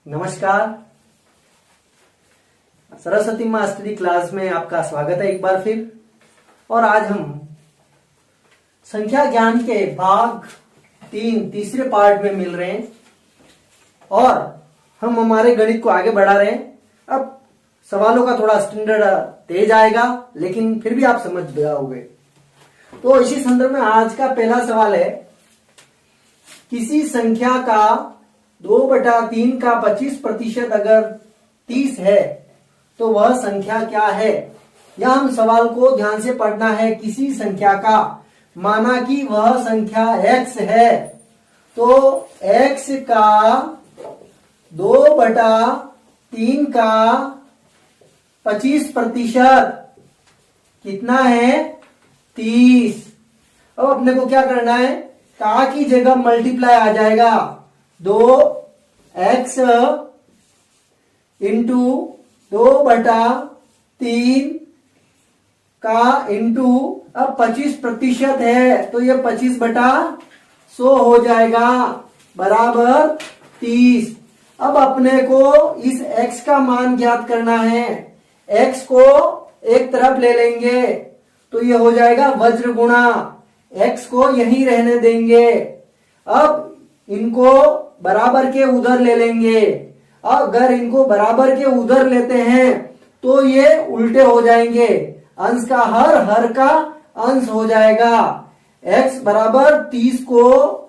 नमस्कार। सरस्वती माँ study class में आपका स्वागत है एक बार फिर। और आज हम संख्या ज्ञान के भाग 3 तीसरे पार्ट में मिल रहे हैं और हम हमारे गणित को आगे बढ़ा रहे हैं। अब सवालों का थोड़ा स्टैंडर्ड तेज आएगा, लेकिन फिर भी आप समझ जाओगे। तो इसी संदर्भ में आज का पहला सवाल है, किसी संख्या का 2/3 का 25% अगर 30 है तो वह संख्या क्या है। यह हम सवाल को ध्यान से पढ़ना है। किसी संख्या का, माना कि वह संख्या x है, तो x का 2/3 का 25% कितना है, 30। अब अपने को क्या करना है, का की जगह मल्टीप्लाई आ जाएगा 2x इंटू 2/3 का इंटू, अब 25% है तो ये 25/100 हो जाएगा बराबर 30। अब अपने को इस x का मान ज्ञात करना है। x को एक तरफ ले लेंगे तो ये हो जाएगा वज्र गुणा, x को यहीं रहने देंगे। अब इनको बराबर के उधर ले लेंगे। अगर इनको बराबर के उधर लेते हैं तो ये उल्टे हो जाएंगे, अंश का हर का अंश हो जाएगा। x बराबर 30 को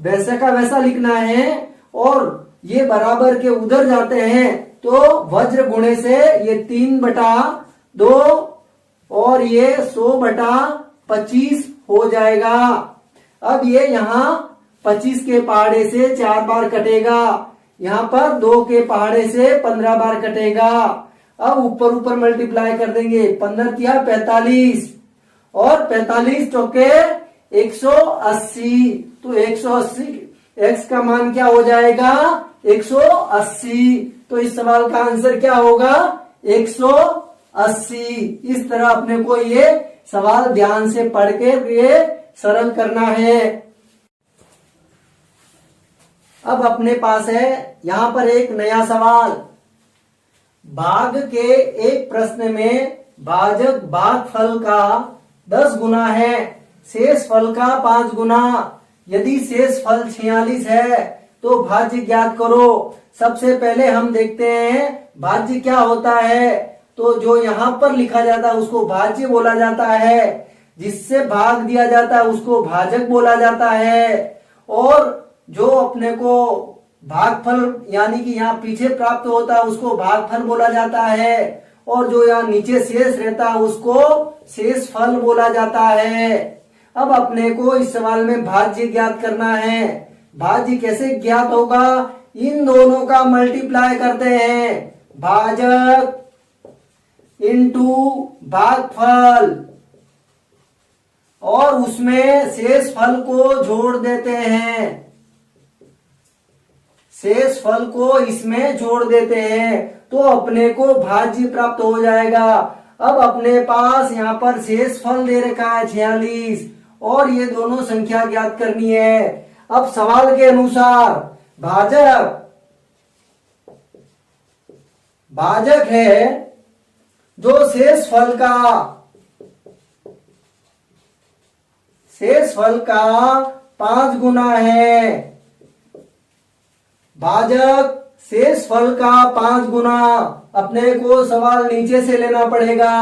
वैसे का वैसा लिखना है और ये बराबर के उधर जाते हैं तो वज्र गुणे से ये 3/2 और ये 100/25 हो जाएगा। अब ये यहाँ 25 के पहाड़े से 4 बार कटेगा, यहाँ पर 2 के पहाड़े से 15 बार कटेगा। अब ऊपर मल्टीप्लाई कर देंगे, 15 किया 45 और 45 चौके 180, तो 180 x का मान क्या हो जाएगा, 180। तो इस सवाल का आंसर क्या होगा, 180। इस तरह अपने को ये सवाल ध्यान से पढ़ के ये सरल करना है। अब अपने पास है यहां पर एक नया सवाल। भाग के एक प्रश्न में भाजक भागफल का 10 गुना है, शेष फल का 5 गुना। यदि शेष फल 46 है तो भाज्य ज्ञात करो। सबसे पहले हम देखते हैं भाज्य क्या होता है। तो जो यहाँ पर लिखा जाता है उसको भाज्य बोला जाता है, जिससे भाग दिया जाता है उसको भाजक बोला जाता है। और जो अपने को भागफल यानी कि यहाँ पीछे प्राप्त होता है उसको भागफल बोला जाता है, और जो यहाँ नीचे शेष रहता है उसको शेष फल बोला जाता है। अब अपने को इस सवाल में भाज्य ज्ञात करना है। भाज्य कैसे ज्ञात होगा, इन दोनों का मल्टीप्लाई करते हैं, भाजक इंटू भागफल, और उसमें शेष फल को जोड़ देते हैं। शेष फल को इसमें जोड़ देते हैं तो अपने को भाज्य प्राप्त हो जाएगा। अब अपने पास यहाँ पर शेष फल दे रखा है 46 और ये दोनों संख्या ज्ञात करनी है। अब सवाल के अनुसार भाजक है जो शेष फल का 5 गुना है। भाजक शेष फल का 5 गुना, अपने को सवाल नीचे से लेना पड़ेगा।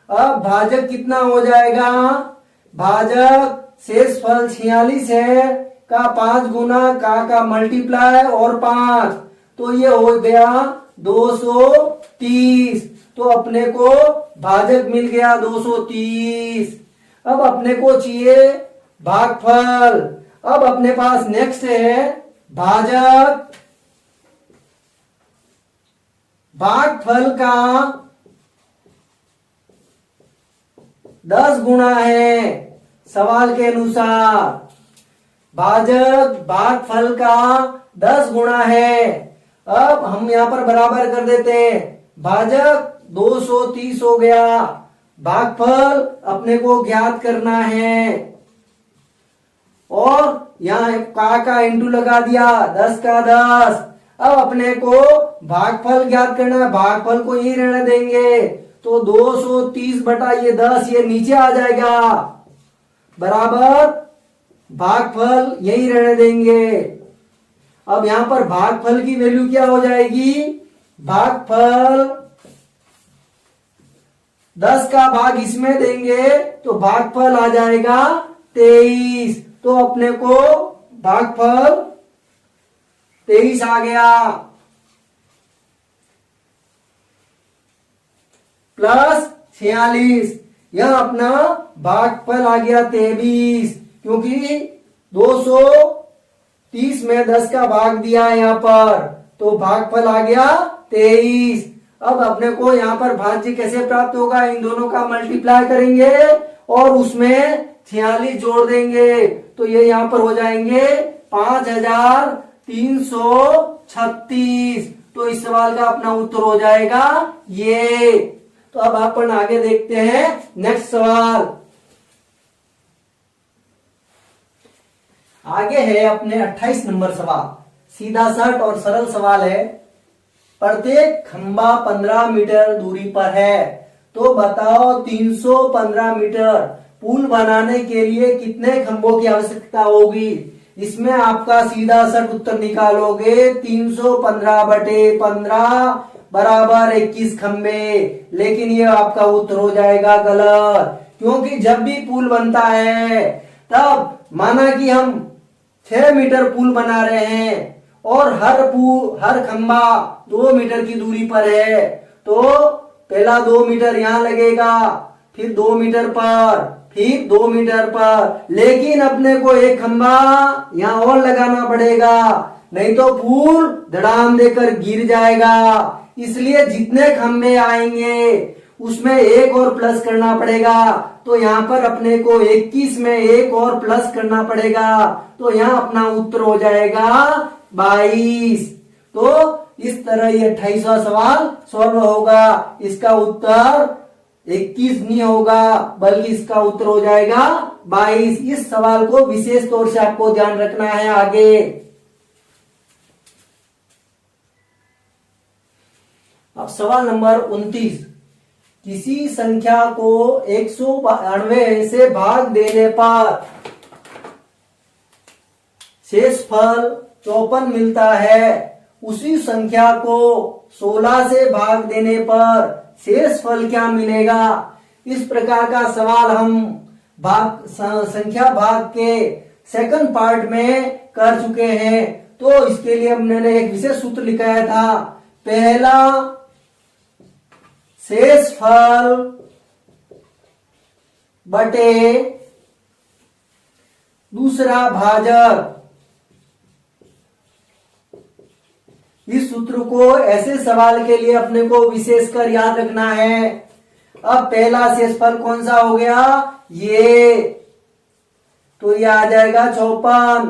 अब भाजक कितना हो जाएगा, भाजक शेष फल 46 है का 5 गुना, का मल्टीप्लाई और 5, तो ये हो गया 230। तो अपने को भाजक मिल गया 230। अब अपने को चाहिए भागफल। अब अपने पास नेक्स्ट है भागफल का 10 गुना है। सवाल के अनुसार भागफल का 10 गुना है। अब हम यहां पर बराबर कर देते हैं, भाजक 230 हो गया, भागफल अपने को ज्ञात करना है। और यहाँ का इंटू लगा दिया, 10 का 10। अब अपने को भागफल ज्ञात करना है, भागफल को यही रहने देंगे, तो 230 बटा ये 10 ये नीचे आ जाएगा, बराबर भागफल यही रहने देंगे। अब यहां पर भागफल की वैल्यू क्या हो जाएगी, भागफल 10 का भाग इसमें देंगे तो भागफल आ जाएगा 23, तो अपने को भागफल 23 आ गया, प्लस 46, यह अपना भागफल आ गया 23, क्योंकि 230 में 10 का भाग दिया है यहां पर, तो भागफल आ गया 23। अब अपने को यहां पर भाज्य कैसे प्राप्त होगा, इन दोनों का मल्टीप्लाई करेंगे और उसमें 46 जोड़ देंगे, तो ये यहां पर हो जाएंगे 5336। तो इस सवाल का अपना उत्तर हो जाएगा ये। तो अब अपन आगे देखते हैं नेक्स्ट सवाल। आगे है अपने 28 नंबर सवाल, सीधा सट और सरल सवाल है। प्रत्येक खंबा 15 मीटर दूरी पर है, तो बताओ 315 मीटर पुल बनाने के लिए कितने खंभों की आवश्यकता होगी। इसमें आपका सीधा सट उत्तर निकालोगे 315 बटे 15 बराबर 21 खंबे, लेकिन ये आपका उत्तर हो जाएगा गलत, क्योंकि जब भी पुल बनता है तब माना कि हम 6 मीटर पुल बना रहे हैं और हर खंबा 2 मीटर की दूरी पर है, तो पहला 2 मीटर यहां लगेगा, फिर 2 मीटर पर, फिर 2 मीटर पर, लेकिन अपने को एक खंबा यहां और लगाना पड़ेगा, नहीं तो पुल धड़ाम देकर गिर जाएगा। इसलिए जितने खंबे आएंगे उसमें एक और प्लस करना पड़ेगा, तो यहाँ पर अपने को 21 में एक और प्लस करना पड़ेगा, तो यहाँ अपना उत्तर हो जाएगा 22। तो इस तरह ये 28वां सवाल सॉल्व होगा। इसका उत्तर 21 नहीं होगा, बल्कि इसका उत्तर हो जाएगा 22। इस सवाल को विशेष तौर से आपको ध्यान रखना है। आगे अब सवाल नंबर 29, किसी संख्या को 192 से भाग देने पर शेषफल 54 मिलता है, उसी संख्या को 16 से भाग देने पर शेषफल क्या मिलेगा। इस प्रकार का सवाल हम संख्या भाग के सेकंड पार्ट में कर चुके हैं, तो इसके लिए हमने एक विशेष सूत्र लिखाया था। पहला शेषफल बटे दूसरा भाजक। इस सूत्र को ऐसे सवाल के लिए अपने को विशेषकर याद रखना है। अब पहला शेषफल कौन सा हो गया, ये, तो ये आ जाएगा 54।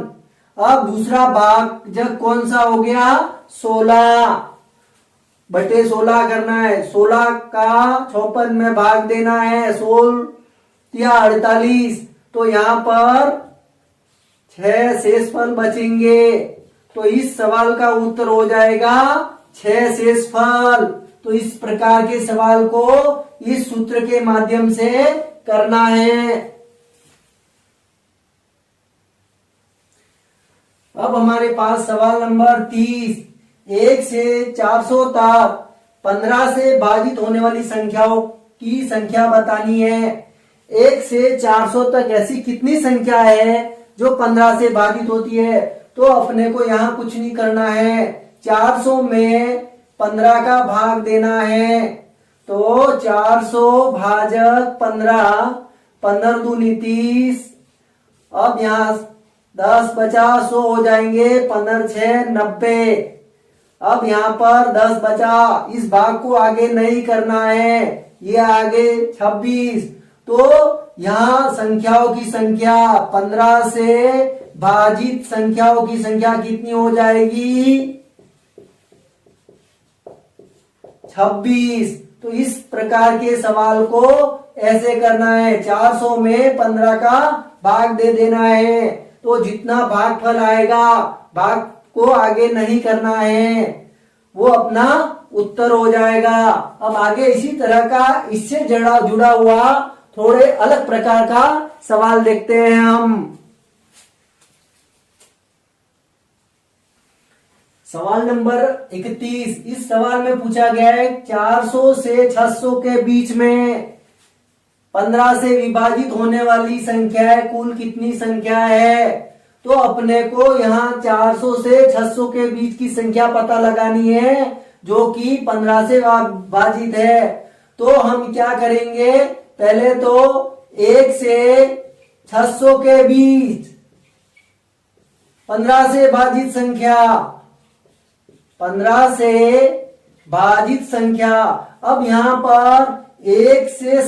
अब दूसरा भाजक कौन सा हो गया, 16 बटे 16 करना है, 16 का 54 में भाग देना है, 16 या 48, तो यहां पर 6 शेषफल बचेंगे, तो इस सवाल का उत्तर हो जाएगा 6 शेषफल। तो इस प्रकार के सवाल को इस सूत्र के माध्यम से करना है। अब हमारे पास सवाल नंबर 30, 1 से 400 तक 15 से भाजित होने वाली संख्याओं की संख्या बतानी है। 1 से 400 तक ऐसी कितनी संख्या है जो 15 से भाजित होती है, तो अपने को यहाँ कुछ नहीं करना है, 400 में 15 का भाग देना है, तो 400 भाजक 15, 15 दूनी 30, अब यहाँ 10 बचा 100 हो जाएंगे, 15 6 90। अब यहाँ पर 10 बचा, इस भाग को आगे नहीं करना है, ये आगे 26, तो यहाँ संख्याओं की संख्या 15 से भाजित संख्याओं की संख्या कितनी हो जाएगी, 26। तो इस प्रकार के सवाल को ऐसे करना है, 400 में 15 का भाग दे देना है, तो जितना भागफल आएगा भाग को आगे नहीं करना है, वो अपना उत्तर हो जाएगा। अब आगे इसी तरह का इससे जुड़ा हुआ थोड़े अलग प्रकार का सवाल देखते हैं हम। सवाल नंबर 31। इस सवाल में पूछा गया है 400 से 600 के बीच में 15 से विभाजित होने वाली संख्या कुल कितनी संख्या है। तो अपने को यहाँ 400 से 600 के बीच की संख्या पता लगानी है जो कि 15 से विभाजित है। तो हम क्या करेंगे, पहले तो 1 से 600 के बीच 15 से भाजित संख्या, 15 से भाजित संख्या। अब यहाँ पर 1 से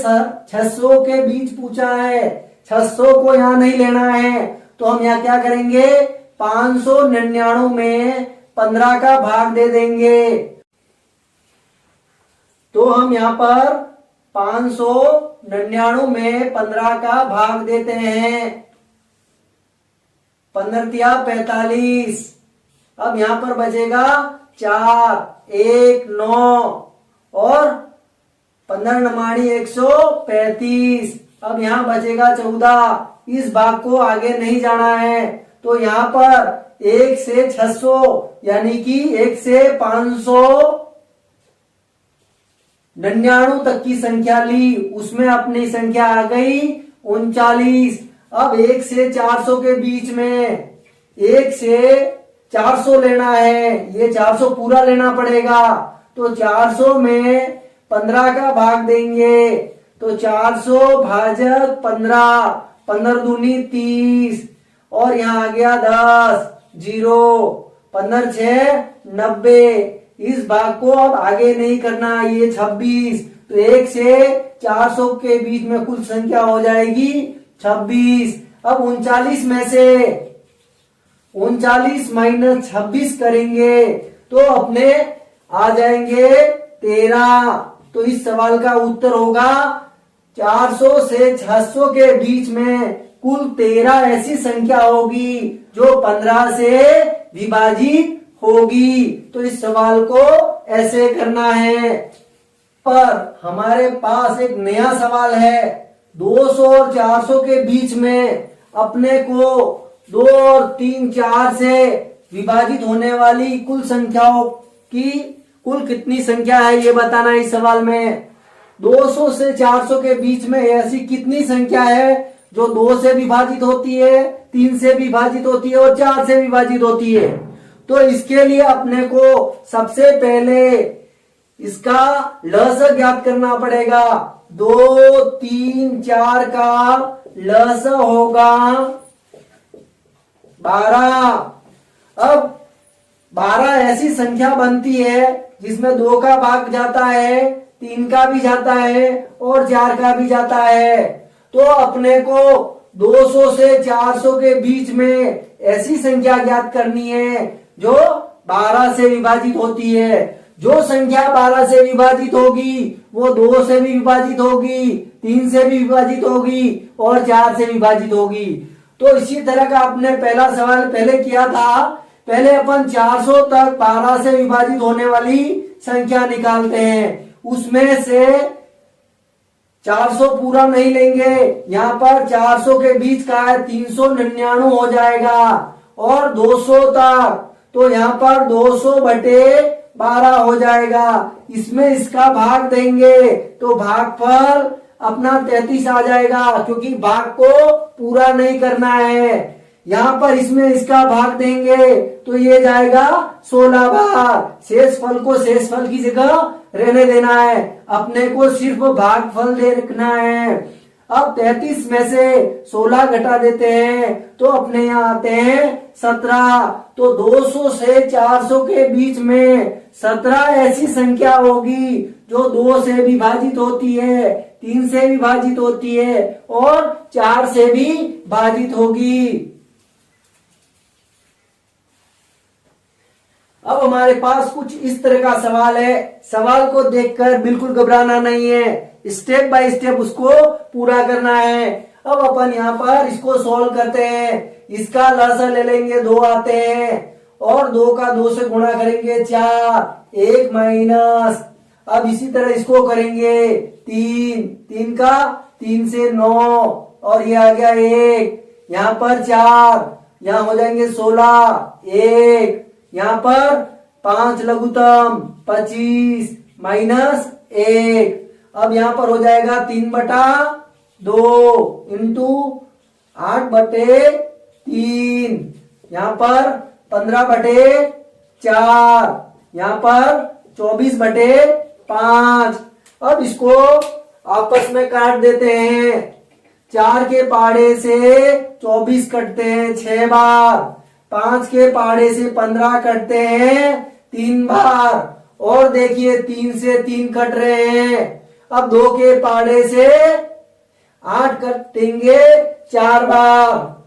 600 के बीच पूछा है, 600 को यहाँ नहीं लेना है, तो हम यहाँ क्या करेंगे, 599 में 15 का भाग दे देंगे। तो हम यहाँ पर 599 में 15 का भाग देते हैं, 15 45। अब यहाँ पर बचेगा 4, 1, 9 और 15 नमाणी 135। अब यहाँ बचेगा 14। इस भाग को आगे नहीं जाना है, तो यहाँ पर 1 से 600 यानी कि 1 से 599 तक की संख्या ली, उसमें अपनी संख्या आ गई 39। अब 1 से 400 के बीच में 1 से 400 लेना है, ये 400 पूरा लेना पड़ेगा, तो 400 में 15 का भाग देंगे, तो 400 भाजक 15, 15 दूनी 30 और यहाँ आ गया 10, 0, 15 6 90। इस भाग को अब आगे नहीं करना, ये 26, तो 1 से 400 के बीच में कुल संख्या हो जाएगी 26। अब 39 में से 39 माइनस 26 करेंगे तो अपने आ जाएंगे 13। तो इस सवाल का उत्तर होगा 400 से 600 के बीच में कुल 13 ऐसी संख्या होगी जो 15 से विभाजित होगी। तो इस सवाल को ऐसे करना है। पर हमारे पास एक नया सवाल है, 200 और 400 के बीच में अपने को 2 और 3 4 से विभाजित होने वाली कुल संख्याओं की कुल कितनी संख्या है ये बताना है इस सवाल में। 200 से 400 के बीच में ऐसी कितनी संख्या है जो 2 से विभाजित होती है, 3 से विभाजित होती है और 4 से विभाजित होती है। तो इसके लिए अपने को सबसे पहले इसका लस ज्ञात करना पड़ेगा। 2 3 4 का लस होगा 12। अब 12 ऐसी संख्या बनती है जिसमें 2 का भाग जाता है, 3 का भी जाता है और 4 का भी जाता है। तो अपने को 200 से 400 के बीच में ऐसी संख्या ज्ञात करनी है जो 12 से विभाजित होती है। जो संख्या 12 से विभाजित होगी वो 2 से भी विभाजित होगी, 3 से भी विभाजित होगी और 4 से विभाजित होगी। तो इसी तरह का आपने पहला सवाल पहले किया था। पहले अपन 400 तक 12 से विभाजित होने वाली संख्या निकालते हैं, उसमें से 400 पूरा नहीं लेंगे, यहाँ पर 400 के बीच का है 399 हो जाएगा और 200 तक तो यहाँ पर 200 बटे 12 हो जाएगा। इसमें इसका भाग देंगे तो भागफल अपना 33 आ जाएगा क्योंकि भाग को पूरा नहीं करना है। यहाँ पर इसमें इसका भाग देंगे तो ये जाएगा 16 बार। शेष फल को शेष फल की जगह रहने देना है, अपने को सिर्फ भागफल देखना है। अब 33 में से 16 घटा देते हैं तो अपने यहाँ आते हैं 17। तो 200 से 400 के बीच में 17 ऐसी संख्या होगी जो 2 से विभाजित होती है, 3 से विभाजित होती है और 4 से भी भाजित होगी। अब हमारे पास कुछ इस तरह का सवाल है। सवाल को देखकर बिल्कुल घबराना नहीं है, स्टेप बाय स्टेप उसको पूरा करना है। अब अपन यहाँ पर इसको सॉल्व करते हैं। इसका लसा ले लेंगे, 2 आते हैं और 2 का 2 से गुणा करेंगे 4, 1 माइनस। अब इसी तरह इसको करेंगे 3, 3 का 3 से 9 और ये आ गया 1, यहाँ पर 4, यहाँ हो जाएंगे 16, 1, यहाँ पर 5 लघुत्तम 25 माइनस 1। अब यहाँ पर हो जाएगा 3/2 इंटू 8/3, यहाँ पर 15/4, यहाँ पर 24/5। अब इसको आपस में काट देते हैं। 4 के पहाड़े से 24 कटते हैं 6 बार, 5 के पहाड़े से 15 कटते हैं 3 बार, और देखिए 3 से 3 कट रहे हैं। अब 2 के पहाड़े से 8 कटेंगे 4 बार।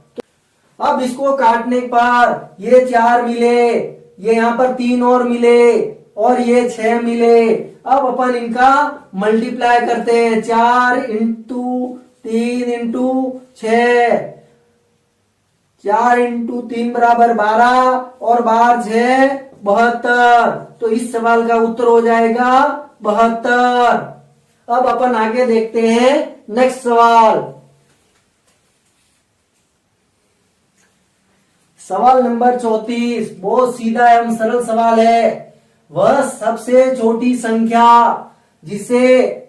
अब इसको काटने पर ये 4 मिले, ये यहाँ पर 3 और मिले और ये 6 मिले। अब अपन इनका मल्टीप्लाई करते हैं। 4 इंटू 3 इंटू 6, 4 इंटू 3 बराबर 12 और 12 6 72। तो इस सवाल का उत्तर हो जाएगा 72। अब अपन आगे देखते हैं नेक्स्ट सवाल। सवाल नंबर 34 बहुत सीधा एवं सरल सवाल है। वह सबसे छोटी संख्या जिसे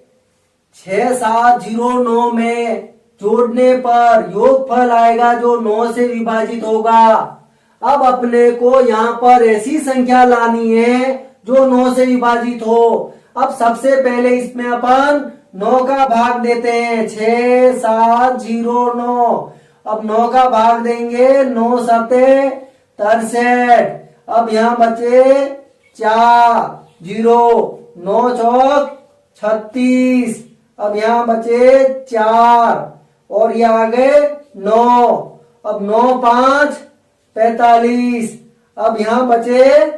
6709 में जोड़ने पर योगफल आएगा जो 9 से विभाजित होगा। अब अपने को यहाँ पर ऐसी संख्या लानी है जो 9 से विभाजित हो। अब सबसे पहले इसमें अपन 9 का भाग देते हैं। 6709, अब 9 का भाग देंगे, 9 सते 63। अब यहाँ बचे 4 0, 9 चौक 36। अब यहाँ बचे 4 और ये आ गए 9। अब 9 5 45। अब यहाँ बचे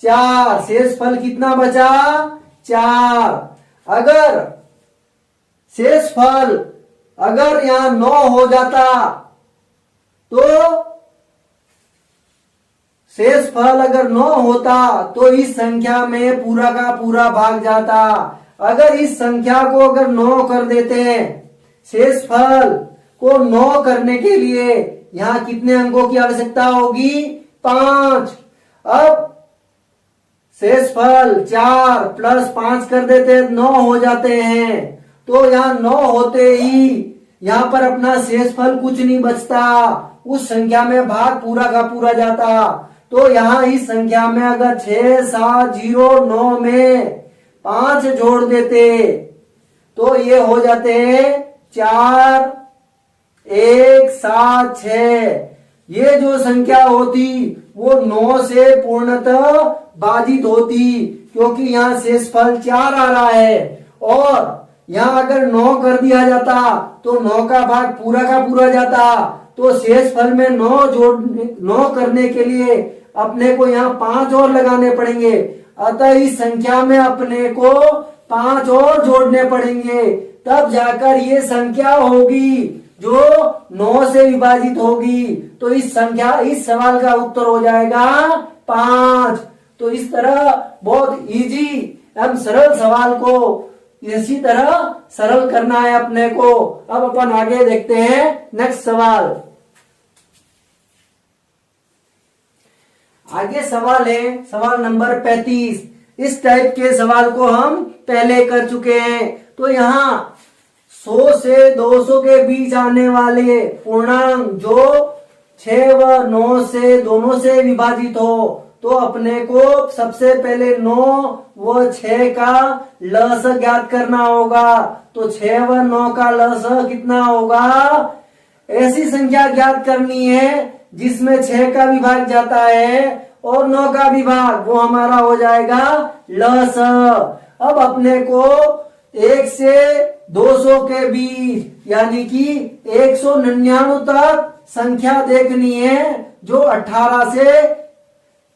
4, शेष फल कितना बचा 4। अगर शेष फल अगर यहाँ 9 हो जाता तो शेष फल अगर 9 होता तो इस संख्या में पूरा का पूरा भाग जाता। अगर इस संख्या को अगर 9 कर देते हैं, शेष फल को 9 करने के लिए यहाँ कितने अंकों की आवश्यकता होगी 5। अब शेष फल 4 प्लस 5 कर देते हैं 9 हो जाते हैं। तो यहाँ 9 होते ही यहाँ पर अपना शेष फल कुछ नहीं बचता, उस संख्या में भाग पूरा का पूरा जाता। तो यहाँ इस संख्या में अगर 6709 में 5 जोड़ देते तो ये हो जाते 4 1 7 6। ये जो संख्या होती वो 9 से पूर्णतः बाधित होती, क्योंकि यहाँ शेष फल 4 आ रहा है। और यहाँ अगर 9 कर दिया जाता तो 9 का भाग पूरा का पूरा जाता। तो शेष फल में 9 करने के लिए अपने को यहाँ 5 और लगाने पड़ेंगे। अतः इस संख्या में अपने को 5 और जोड़ने पड़ेंगे, तब जाकर ये संख्या होगी जो 9 से विभाजित होगी। तो इस सवाल का उत्तर हो जाएगा 5। तो इस तरह बहुत इजी एवं सरल सवाल को इसी तरह सरल करना है अपने को। अब अपन आगे देखते हैं नेक्स्ट सवाल। आगे सवाल है सवाल नंबर 35। इस टाइप के सवाल को हम पहले कर चुके हैं। तो यहाँ 100 से 200 के बीच आने वाले पूर्णांक जो 6 व 9 से दोनों से विभाजित हो, तो अपने को सबसे पहले 9 व 6 का लसअ ज्ञात करना होगा। तो 6 व 9 का लसअ कितना होगा, ऐसी संख्या ज्ञात करनी है जिसमें 6 का विभाग जाता है और 9 का विभाग, वो हमारा हो जाएगा लसअ। अब अपने को 1 से 200 के बीच यानी कि 199 तक संख्या देखनी है जो 18 से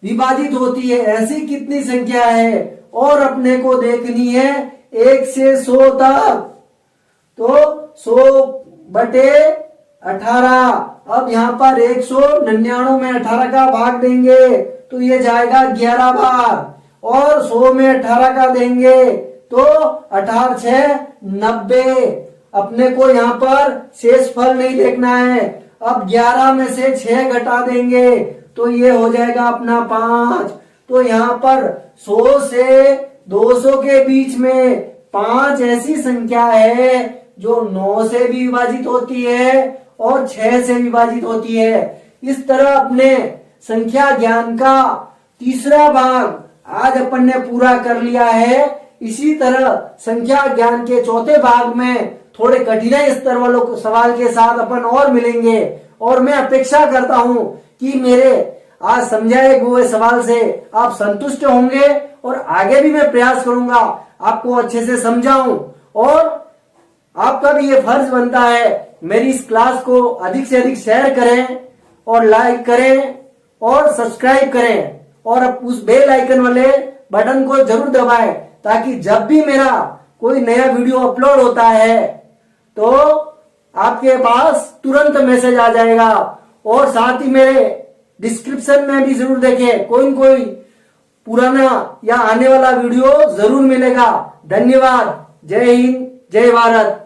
विभाजित होती है। ऐसी कितनी संख्या है, और अपने को देखनी है 1 से 100 तक। तो 100 बटे 18। अब यहाँ पर 199 में 18 का भाग देंगे तो ये जाएगा 11 बार, और 100 में 18 का देंगे तो 18 6 90। अपने को यहाँ पर शेषफल नहीं देखना है। अब 11 में से 6 घटा देंगे तो ये हो जाएगा अपना 5। तो यहाँ पर 100 से 200 के बीच में 5 ऐसी संख्या है जो 9 से भी विभाजित होती है और 6 से विभाजित होती है। इस तरह अपने संख्या ज्ञान का तीसरा भाग आज अपन ने पूरा कर लिया है। इसी तरह संख्या ज्ञान के चौथे भाग में थोड़े कठिनाई स्तर वालों सवाल के साथ अपन और मिलेंगे, और मैं अपेक्षा करता हूं कि मेरे आज समझाए हुए सवाल से आप संतुष्ट होंगे, और आगे भी मैं प्रयास करूंगा आपको अच्छे से समझाऊं। और आपका भी ये फर्ज बनता है मेरी इस क्लास को अधिक से अधिक शेयर करें और लाइक करें और सब्सक्राइब करें, और उस बेल आइकन वाले बटन को जरूर दबाएं ताकि जब भी मेरा कोई नया वीडियो अपलोड होता है तो आपके पास तुरंत मैसेज आ जाएगा। और साथ ही मेरे डिस्क्रिप्शन में भी जरूर देखें, कोई न कोई पुराना या आने वाला वीडियो जरूर मिलेगा। धन्यवाद। जय हिंद, जय भारत।